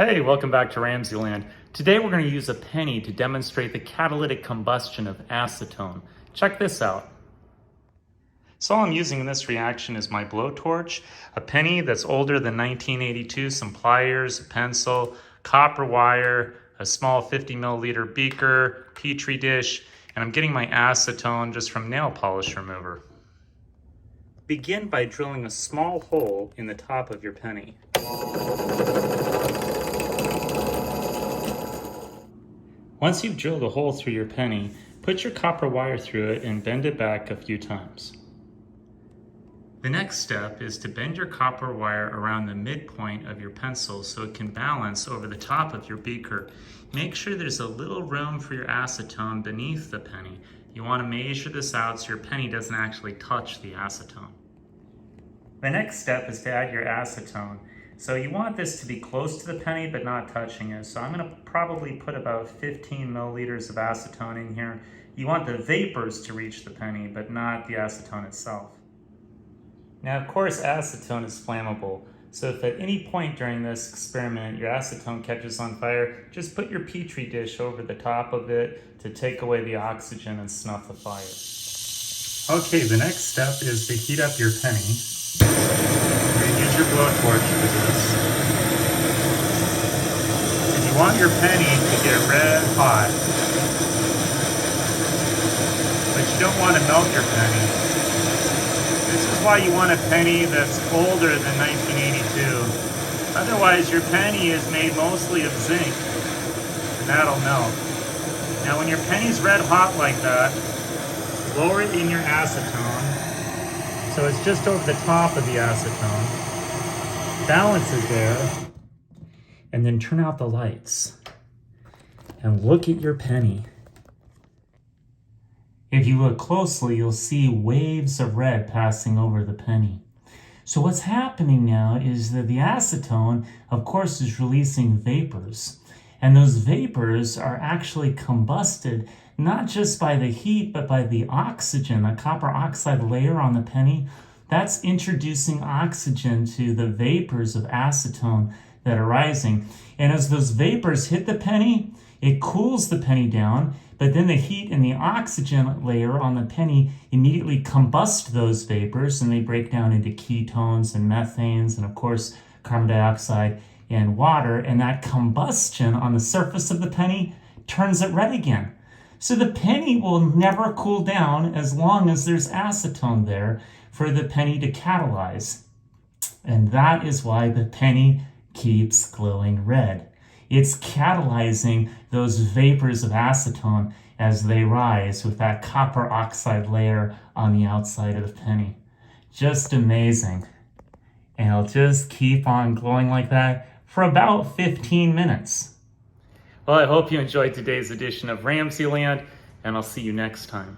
Hey, welcome back to RamZland. Today we're going to use a penny to demonstrate the catalytic combustion of acetone. Check this out. So all I'm using in this reaction is my blowtorch, a penny that's older than 1982, some pliers, a pencil, copper wire, a small 50 milliliter beaker, petri dish, and I'm getting my acetone just from nail polish remover. Begin by drilling a small hole in the top of your penny. Once you've drilled a hole through your penny, put your copper wire through it and bend it back a few times. The next step is to bend your copper wire around the midpoint of your pencil so it can balance over the top of your beaker. Make sure there's a little room for your acetone beneath the penny. You want to measure this out so your penny doesn't actually touch the acetone. The next step is to add your acetone. So you want this to be close to the penny but not touching it. So I'm going to probably put about 15 milliliters of acetone in here. You want the vapors to reach the penny but not the acetone itself. Now of course acetone is flammable. So if at any point during this experiment your acetone catches on fire, just put your petri dish over the top of it to take away the oxygen and snuff the fire. Okay, the next step is to heat up your penny. Use your blowtorch for this. And you want your penny to get red hot. But you don't want to melt your penny. This is why you want a penny that's older than 1982. Otherwise your penny is made mostly of zinc, and that'll melt. Now when your penny's red hot like that, lower it in your acetone. So it's just over the top of the acetone. Balance it there, and then turn out the lights and look at your penny. If you look closely, you'll see waves of red passing over the penny. So what's happening now is that the acetone, of course, is releasing vapors, and those vapors are actually combusted not just by the heat, but by the oxygen, the copper oxide layer on the penny. That's introducing oxygen to the vapors of acetone that are rising. And as those vapors hit the penny, it cools the penny down, but then the heat and the oxygen layer on the penny immediately combust those vapors, and they break down into ketones and methanes, and of course, carbon dioxide and water. And that combustion on the surface of the penny turns it red again. So the penny will never cool down as long as there's acetone there for the penny to catalyze. And that is why the penny keeps glowing red. It's catalyzing those vapors of acetone as they rise with that copper oxide layer on the outside of the penny. Just amazing. And it'll just keep on glowing like that for about 15 minutes. Well, I hope you enjoyed today's edition of RamZland, and I'll see you next time.